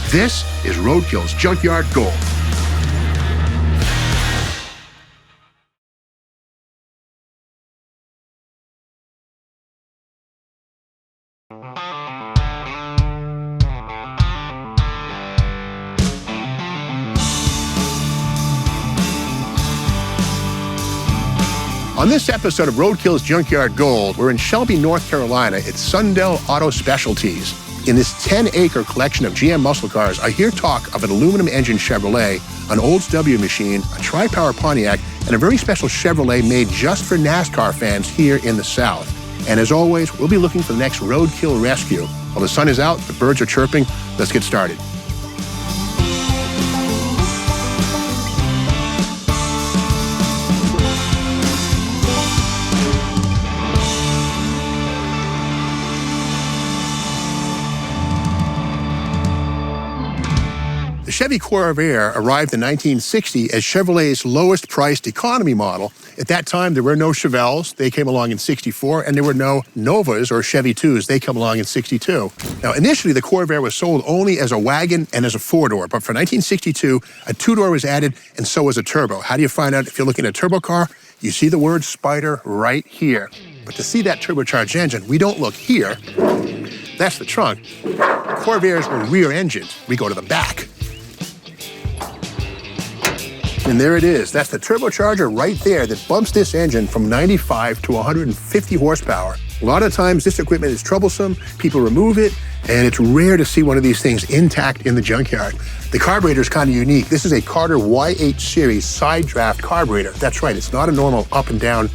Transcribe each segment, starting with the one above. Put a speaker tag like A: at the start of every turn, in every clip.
A: This is Roadkill's Junkyard Gold. On this episode of Roadkill's Junkyard Gold, we're in Shelby, North Carolina at Sundell Auto Specialties. In this 10-acre collection of GM muscle cars, I hear talk of an aluminum engine Chevrolet, an Oldsmobile machine, a tri-power Pontiac, and a very special Chevrolet made just for NASCAR fans here in the South. And as always, we'll be looking for the next Roadkill rescue. While the sun is out, the birds are chirping, let's get started. The Chevy Corvair arrived in 1960 as Chevrolet's lowest-priced economy model. At that time, there were no Chevelles. They came along in 64, and there were no Novas or Chevy 2s. They come along in 62. Now, initially, the Corvair was sold only as a wagon and as a four-door, but for 1962, a two-door was added, and so was a turbo. How do you find out if you're looking at a turbo car? You see the word Spider right here. But to see that turbocharged engine, we don't look here. That's the trunk. Corvairs were rear engines. We go to the back. And there it is. That's the turbocharger right there that bumps this engine from 95 to 150 horsepower. A lot of times this equipment is troublesome, people remove it, and it's rare to see one of these things intact in the junkyard. The carburetor is kind of unique. This is a Carter YH series side draft carburetor. That's right, it's not a normal up and down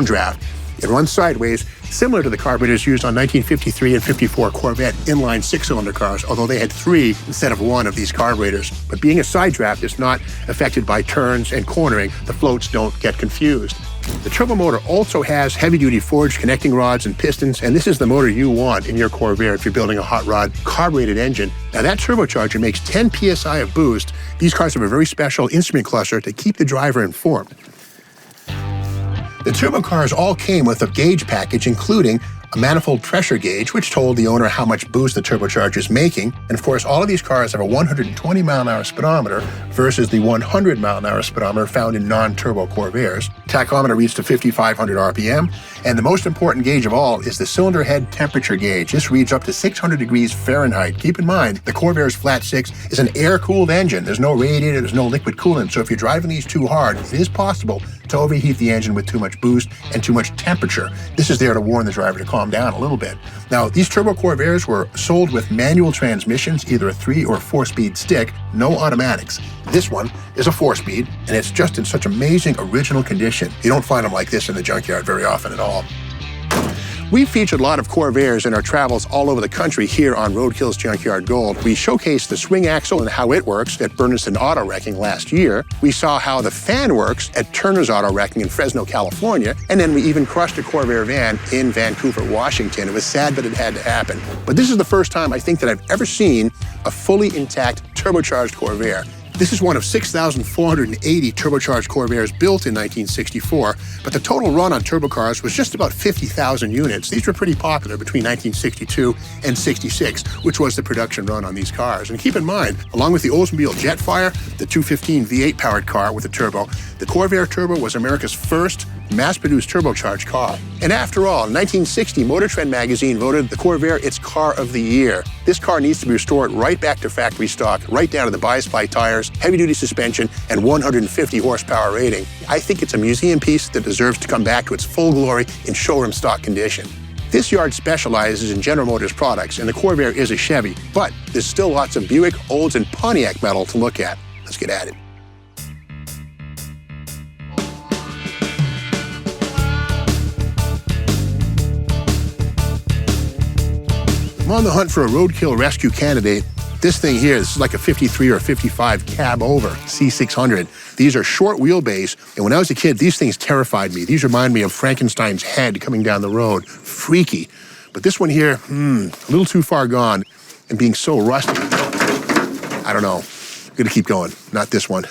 A: draft. It runs sideways, similar to the carburetors used on 1953 and 54 Corvette inline six-cylinder cars, although they had three instead of one of these carburetors. But being a side draft is not affected by turns and cornering. The floats don't get confused. The turbo motor also has heavy-duty forged connecting rods and pistons, and this is the motor you want in your Corvair if you're building a hot rod carbureted engine. Now that turbocharger makes 10 psi of boost. These cars have a very special instrument cluster to keep the driver informed. The turbo cars all came with a gauge package, including a manifold pressure gauge, which told the owner how much boost the turbocharger is making. And of course, all of these cars have a 120 mile-an-hour speedometer versus the 100 mile-an-hour speedometer found in non-turbo Corvairs. Tachometer reads to 5,500 RPM. And the most important gauge of all is the cylinder head temperature gauge. This reads up to 600 degrees Fahrenheit. Keep in mind, the Corvair's Flat 6 is an air-cooled engine. There's no radiator, there's no liquid coolant. So if you're driving these too hard, it is possible to overheat the engine with too much boost and too much temperature. This is there to warn the driver to calm down a little bit. Now, these turbo Corvairs were sold with manual transmissions, either a 3 or 4-speed stick, no automatics. This one is a 4-speed, and it's just in such amazing original condition. You don't find them like this in the junkyard very often at all. We've featured a lot of Corvairs in our travels all over the country here on Roadkill's Junkyard Gold. We showcased the swing axle and how it works at Bernardston Auto Wrecking last year. We saw how the fan works at Turner's Auto Wrecking in Fresno, California. And then we even crushed a Corvair van in Vancouver, Washington. It was sad, but it had to happen. But this is the first time I think that I've ever seen a fully intact turbocharged Corvair. This is one of 6,480 turbocharged Corvairs built in 1964, but the total run on turbo cars was just about 50,000 units. These were pretty popular between 1962 and 66, which was the production run on these cars. And keep in mind, along with the Oldsmobile Jetfire, the 215 V8 powered car with a turbo, the Corvair Turbo was America's first mass-produced turbocharged car. And after all, in 1960, MotorTrend magazine voted the Corvair its car of the year. This car needs to be restored right back to factory stock, right down to the bi-sply tires, heavy-duty suspension, and 150 horsepower rating. I think it's a museum piece that deserves to come back to its full glory in showroom stock condition. This yard specializes in General Motors products, and the Corvair is a Chevy, but there's still lots of Buick, Olds, and Pontiac metal to look at. Let's get at it. I'm on the hunt for a Roadkill rescue candidate. This thing here is like a 53 or 55 cab over C600. These are short wheelbase, and when I was a kid, these things terrified me. These remind me of Frankenstein's head coming down the road. Freaky. But this one here, a little too far gone, and being so rusty. I don't know. I'm gonna keep going. Not this one.